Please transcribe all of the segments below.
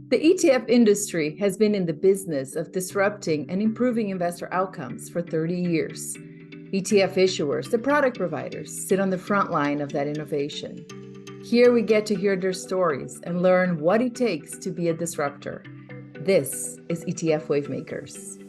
The ETF industry has been in the business of disrupting and improving investor outcomes for 30 years. ETF issuers, the product providers, sit on the front line of that innovation. Here we get to hear their stories and learn what it takes to be a disruptor. This is ETF Wavemakers.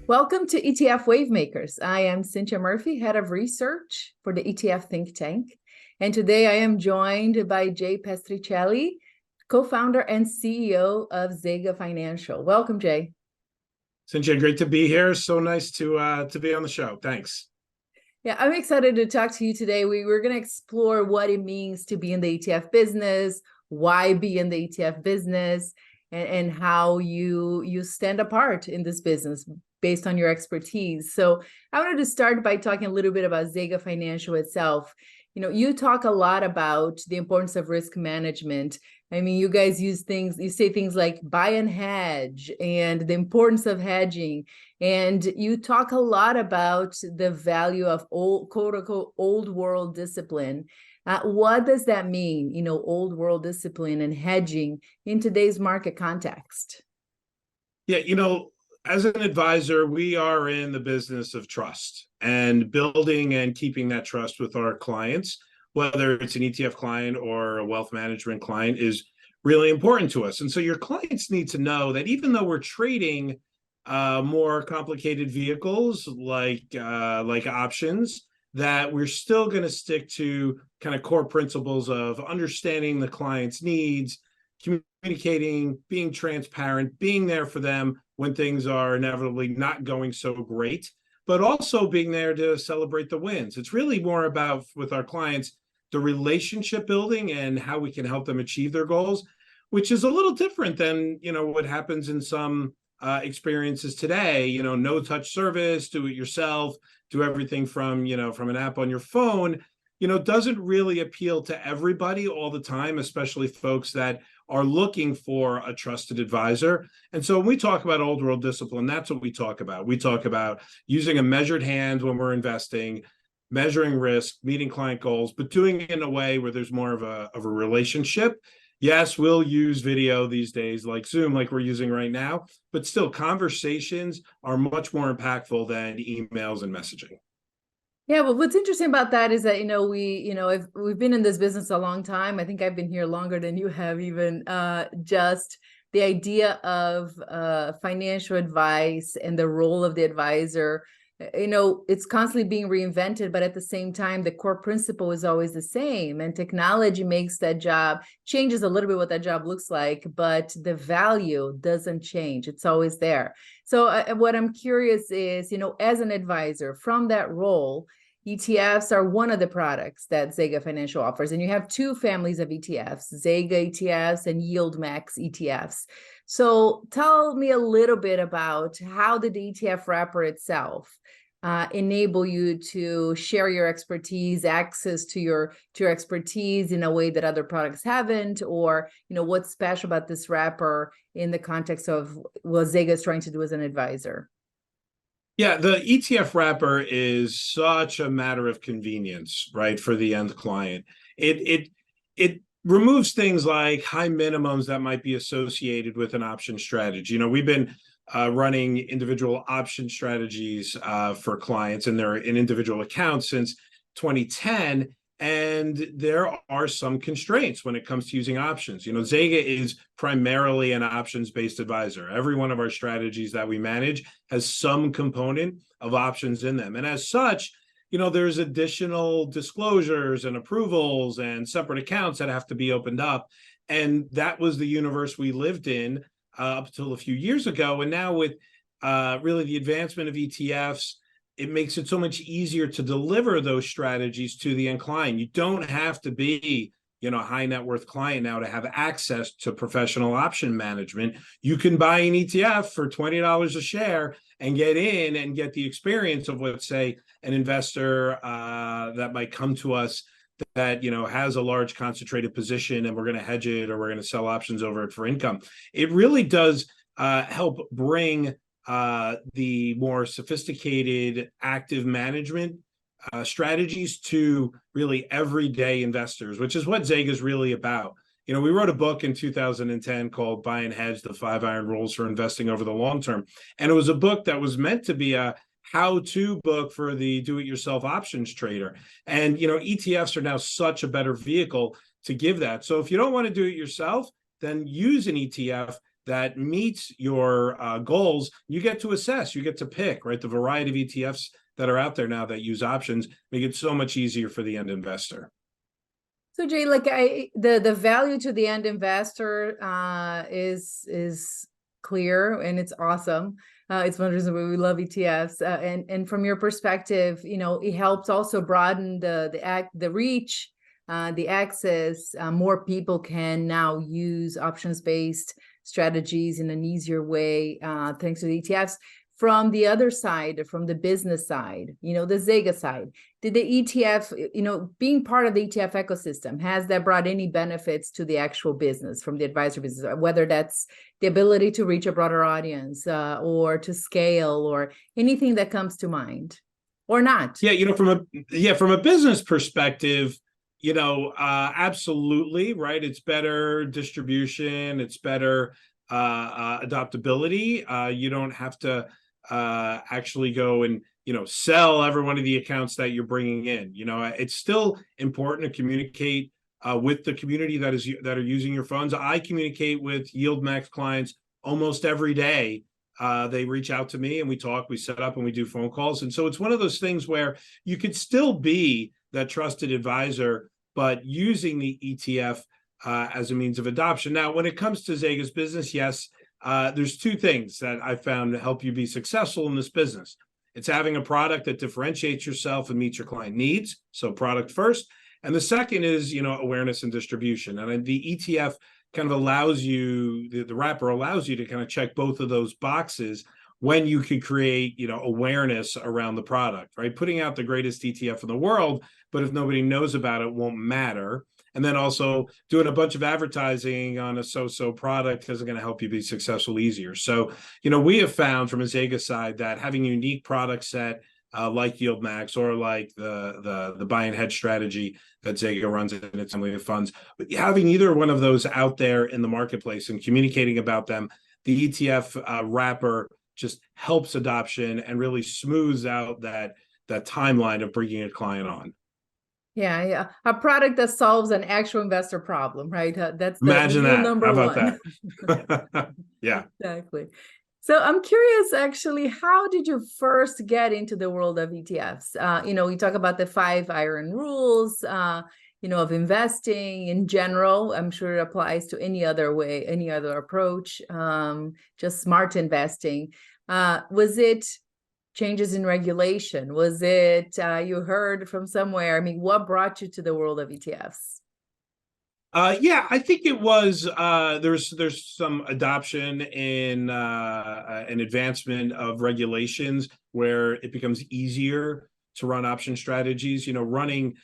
Welcome to ETF Wavemakers. I am Cinthia Murphy, Head of Research for the ETF think tank. And today I am joined by Jay Pestrichelli, co-founder and CEO of Zega Financial. Welcome, Jay. Cinthia, great to be here. So nice to be on the show. Thanks. Yeah, I'm excited to talk to you today. We're going to explore what it means to be in the ETF business, why be in the ETF business, and how you stand apart in this business based on your expertise. So I wanted to start by talking a little bit about Zega Financial itself. You talk a lot about the importance of risk management. I mean, you guys you say things like buy and hedge and the importance of hedging. And you talk a lot about the value of old, quote unquote, old world discipline. What does that mean, old world discipline and hedging in today's market context? Yeah, as an advisor, we are in the business of trust and building and keeping that trust with our clients, whether it's an ETF client or a wealth management client, is really important to us. And so your clients need to know that even though we're trading more complicated vehicles like options, that we're still going to stick to kind of core principles of understanding the client's needs, communicating, being transparent, being there for them when things are inevitably not going so great, but also being there to celebrate the wins. It's really more about, with our clients, the relationship building and how we can help them achieve their goals, which is a little different than, what happens in some experiences today. No touch service, do it yourself, do everything from an app on your phone, doesn't really appeal to everybody all the time, especially folks that are looking for a trusted advisor. And so when we talk about old world discipline, that's what we talk about. We talk about using a measured hand when we're investing, measuring risk, meeting client goals, but doing it in a way where there's more of a relationship. Yes, we'll use video these days like Zoom, like we're using right now, but still conversations are much more impactful than emails and messaging. Yeah, well, what's interesting about that is that, we've been in this business a long time. I think I've been here longer than you have even. Just the idea of financial advice and the role of the advisor, it's constantly being reinvented, but at the same time, the core principle is always the same. And technology makes that job, changes a little bit what that job looks like, but the value doesn't change. It's always there. So what I'm curious is, as an advisor from that role, ETFs are one of the products that Zega Financial offers. And you have two families of ETFs, Zega ETFs and Yield Max ETFs. So tell me a little bit about how did the ETF Wrapper itself enable you to share your expertise, access to your expertise in a way that other products haven't, or what's special about this wrapper in the context of what Zega is trying to do as an advisor? Yeah, the ETF wrapper is such a matter of convenience, right, for the end client. It removes things like high minimums that might be associated with an option strategy. We've been running individual option strategies for clients, and they're in individual accounts since 2010. And there are some constraints when it comes to using options. Zega is primarily an options-based advisor. Every one of our strategies that we manage has some component of options in them. And as such, there's additional disclosures and approvals and separate accounts that have to be opened up. And that was the universe we lived in up until a few years ago. And now with really the advancement of ETFs, it makes it so much easier to deliver those strategies to the end client. You don't have to be, a high net worth client now to have access to professional option management. You can buy an ETF for $20 a share and get in and get the experience of what, say, an investor that might come to us that has a large concentrated position and we're going to hedge it or we're going to sell options over it for income. It really does help bring the more sophisticated active management strategies to really everyday investors, which is what Zega is really about. We wrote a book in 2010 called Buy and Hedge, the 5 Iron Rules for Investing Over the Long Term. And it was a book that was meant to be a how-to book for the do-it-yourself options trader. And, ETFs are now such a better vehicle to give that. So if you don't want to do it yourself, then use an ETF that meets your goals. You get to assess, you get to pick, right? The variety of ETFs that are out there now that use options make it so much easier for the end investor. So Jay, the value to the end investor is clear, and it's awesome. It's one of the reasons we love ETFs. And from your perspective, it helps also broaden the reach, the access. More people can now use options-based strategies in an easier way, thanks to the ETFs. From the other side, from the business side, the Zega side, did the ETF, being part of the ETF ecosystem, has that brought any benefits to the actual business from the advisor business, whether that's the ability to reach a broader audience or to scale or anything that comes to mind or not? Yeah, from a business perspective, absolutely, right? It's better distribution, it's better adaptability. You don't have to actually go and sell every one of the accounts that you're bringing in. It's still important to communicate with the community that are using your funds. I communicate with YieldMax clients almost every day. They reach out to me and we talk, we set up and we do phone calls. And so it's one of those things where you could still be that trusted advisor, but using the ETF as a means of adoption. Now, when it comes to Zega's business, yes, there's 2 things that I found to help you be successful in this business. It's having a product that differentiates yourself and meets your client needs. So product first. And the second is, awareness and distribution. And the ETF kind of allows you, the wrapper allows you to kind of check both of those boxes when you can create, awareness around the product, right? Putting out the greatest ETF in the world, but if nobody knows about it, won't matter. And then also doing a bunch of advertising on a so-so product isn't going to help you be successful easier. So, we have found from a Zega side that having a unique product set like YieldMax or like the buy and hedge strategy that Zega runs in its family of funds, but having either one of those out there in the marketplace and communicating about them, the ETF wrapper just helps adoption and really smooths out that timeline of bringing a client on. Yeah. A product that solves an actual investor problem, right? That's Imagine that. number How about one. That? Yeah. Exactly. So I'm curious, actually, how did you first get into the world of ETFs? We talk about the 5 iron rules, of investing in general. I'm sure it applies to any other way, any other approach, just smart investing. Was it changes in regulation? Was it you heard from somewhere? I mean, what brought you to the world of ETFs? Yeah, I think it was there's some adoption in an advancement of regulations where it becomes easier to run option strategies. Running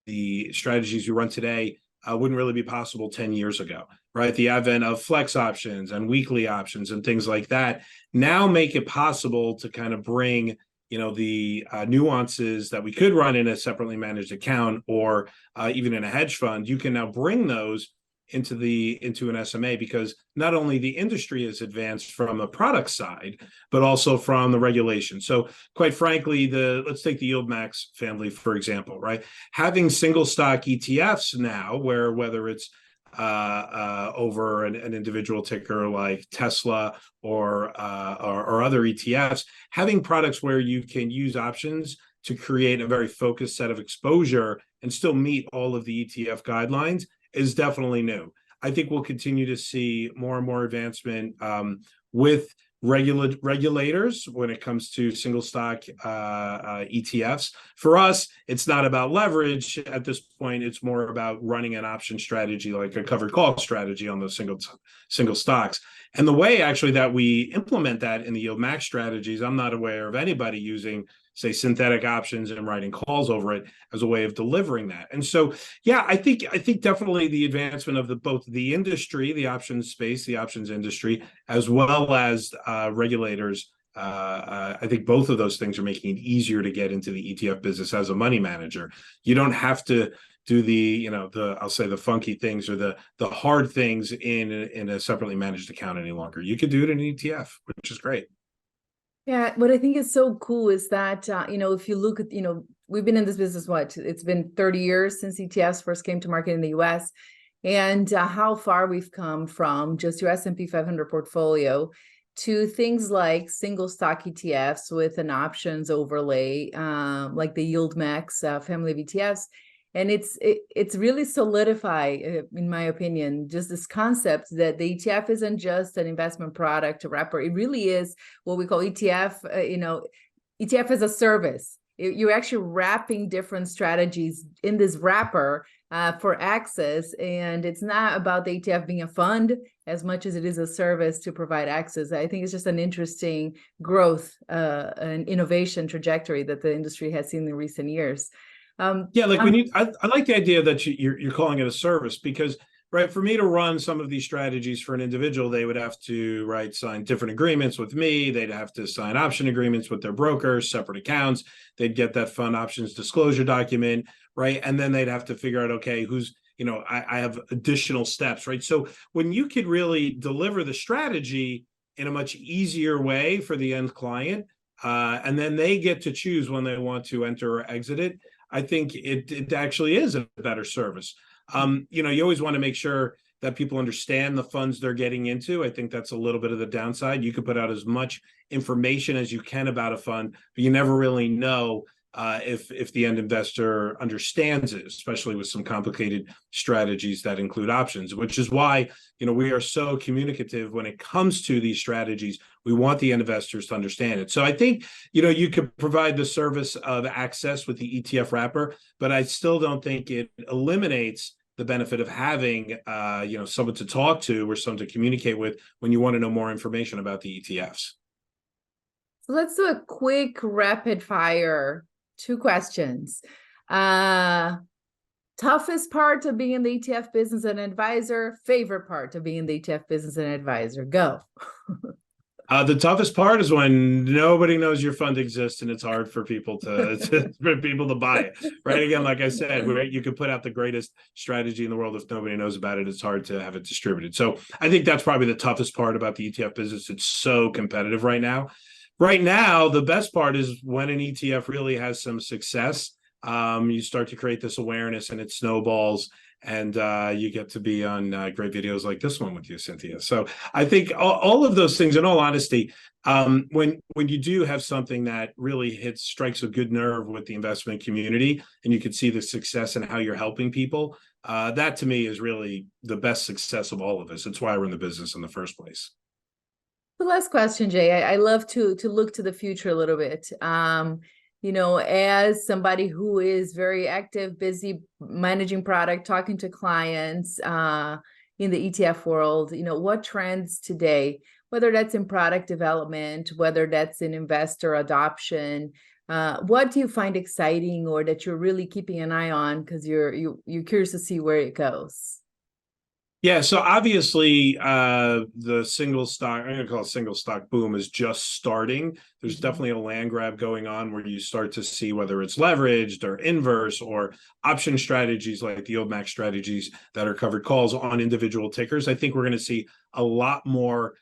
the strategies you run today wouldn't really be possible 10 years ago, right? The advent of flex options and weekly options and things like that now make it possible to kind of bring the nuances that we could run in a separately managed account or even in a hedge fund. You can now bring those into an SMA because not only the industry is advanced from a product side, but also from the regulation. So quite frankly, let's take the YieldMax family, for example, right? Having single stock ETFs now, whether it's over an individual ticker like Tesla or other ETFs, having products where you can use options to create a very focused set of exposure and still meet all of the ETF guidelines is definitely new. I think we'll continue to see more and more advancement with regulators when it comes to single stock ETFs. For us, it's not about leverage at this point. It's more about running an option strategy, like a covered call strategy on those single stocks. And the way actually that we implement that in the YieldMax strategies, I'm not aware of anybody using, say, synthetic options and writing calls over it as a way of delivering that. And so, yeah, I think definitely the advancement of both the industry, the options space, the options industry, as well as regulators I think both of those things are making it easier to get into the ETF business as a money manager. You don't have to do I'll say the funky things or the hard things in a separately managed account any longer. You could do it in an ETF, which is great. Yeah, what I think is so cool is that, if you look at, we've been in this business, it's been 30 years since ETFs first came to market in the US, and how far we've come from just your S&P 500 portfolio to things like single stock ETFs with an options overlay, like the Yield Max family of ETFs. And it's really solidified, in my opinion, just this concept that the ETF isn't just an investment product, a wrapper. It really is what we call ETF, ETF as a service. You're actually wrapping different strategies in this wrapper for access. And it's not about the ETF being a fund as much as it is a service to provide access. I think it's just an interesting growth and innovation trajectory that the industry has seen in recent years. Yeah, like I like the idea that you're calling it a service, because right, for me to run some of these strategies for an individual, they would have to sign different agreements with me. They'd have to sign option agreements with their brokers, separate accounts. They'd get that fund options disclosure document, right? And then they'd have to figure out, okay, who's, I have additional steps, right? So when you could really deliver the strategy in a much easier way for the end client, and then they get to choose when they want to enter or exit it, I think it actually is a better service. You always want to make sure that people understand the funds they're getting into. I think that's a little bit of the downside. You could put out as much information as you can about a fund, but you never really know if the end investor understands it, especially with some complicated strategies that include options, which is why, we are so communicative when it comes to these strategies. We want the end investors to understand it. So I think, you could provide the service of access with the ETF wrapper, but I still don't think it eliminates the benefit of having, someone to talk to or someone to communicate with when you want to know more information about the ETFs. So let's do a quick rapid fire. 2 questions. Toughest part of being in the ETF business and advisor, favorite part of being in the ETF business and advisor. Go. The toughest part is when nobody knows your fund exists and it's hard for people to buy it. Right. Again, like I said, you could put out the greatest strategy in the world. If nobody knows about it, it's hard to have it distributed. So I think that's probably the toughest part about the ETF business. It's so competitive right now. Right now, the best part is when an ETF really has some success, you start to create this awareness and it snowballs, and you get to be on great videos like this one with you, Cinthia. So I think all of those things, in all honesty, when you do have something that really strikes a good nerve with the investment community, and you can see the success and how you're helping people, that to me is really the best success of all of us. It's why we're in the business in the first place. The last question, Jay. I love to look to the future a little bit. As somebody who is very active, busy managing product, talking to clients in the ETF world, what trends today, whether that's in product development, whether that's in investor adoption, what do you find exciting or that you're really keeping an eye on because you're curious to see where it goes? Yeah, so obviously the single stock, I'm going to call it single stock boom, is just starting. There's definitely a land grab going on where you start to see whether it's leveraged or inverse or option strategies like the Yield Max strategies that are covered calls on individual tickers. I think we're going to see a lot more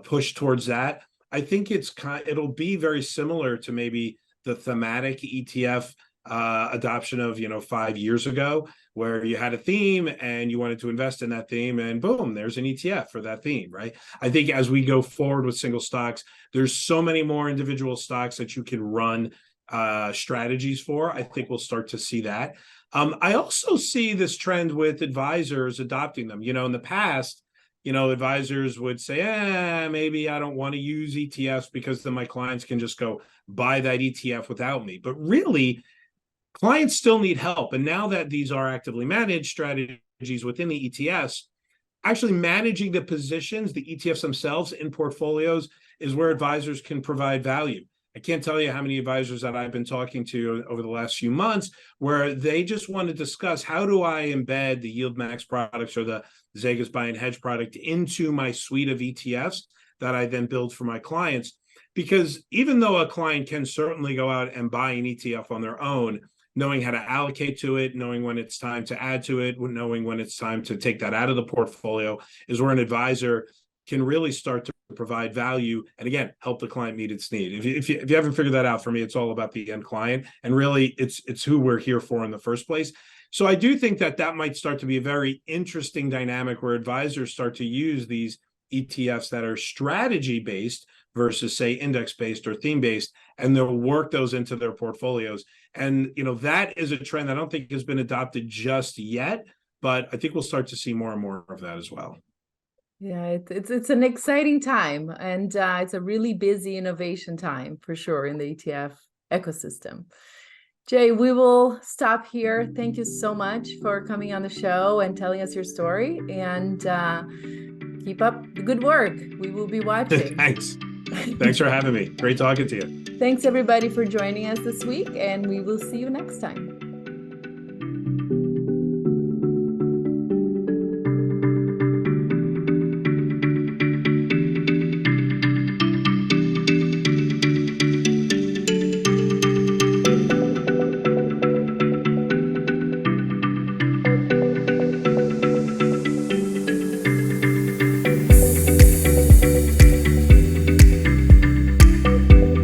push towards that. I think it'll be very similar to maybe the thematic ETF adoption of 5 years ago, where you had a theme and you wanted to invest in that theme, and boom, there's an ETF for that theme, right? I think as we go forward with single stocks, there's so many more individual stocks that you can run strategies for. I think we'll start to see that. I also see this trend with advisors adopting them. In the past, advisors would say, maybe I don't want to use ETFs because then my clients can just go buy that ETF without me. But really, clients still need help. And now that these are actively managed strategies within the ETFs, actually managing the positions, the ETFs themselves in portfolios, is where advisors can provide value. I can't tell you how many advisors that I've been talking to over the last few months where they just want to discuss, how do I embed the Yield Max products or the Zega's Buy and Hedge product into my suite of ETFs? that I then build for my clients. Because even though a client can certainly go out and buy an ETF on their own, knowing how to allocate to it, knowing when it's time to add to it, knowing when it's time to take that out of the portfolio, is where an advisor can really start to provide value and, again, help the client meet its need. If you haven't figured that out, for me, it's all about the end client, and really it's who we're here for in the first place. So I do think that might start to be a very interesting dynamic where advisors start to use these ETFs that are strategy based versus, say, index based or theme based, and they'll work those into their portfolios. And that is a trend that I don't think has been adopted just yet, but I think we'll start to see more and more of that as well. Yeah, it's an exciting time, and it's a really busy innovation time for sure in the ETF ecosystem. Jay, we will stop here. Thank you so much for coming on the show and telling us your story, and keep up the good work. We will be watching. Thanks. Thanks for having me. Great talking to you. Thanks everybody for joining us this week, and we will see you next time.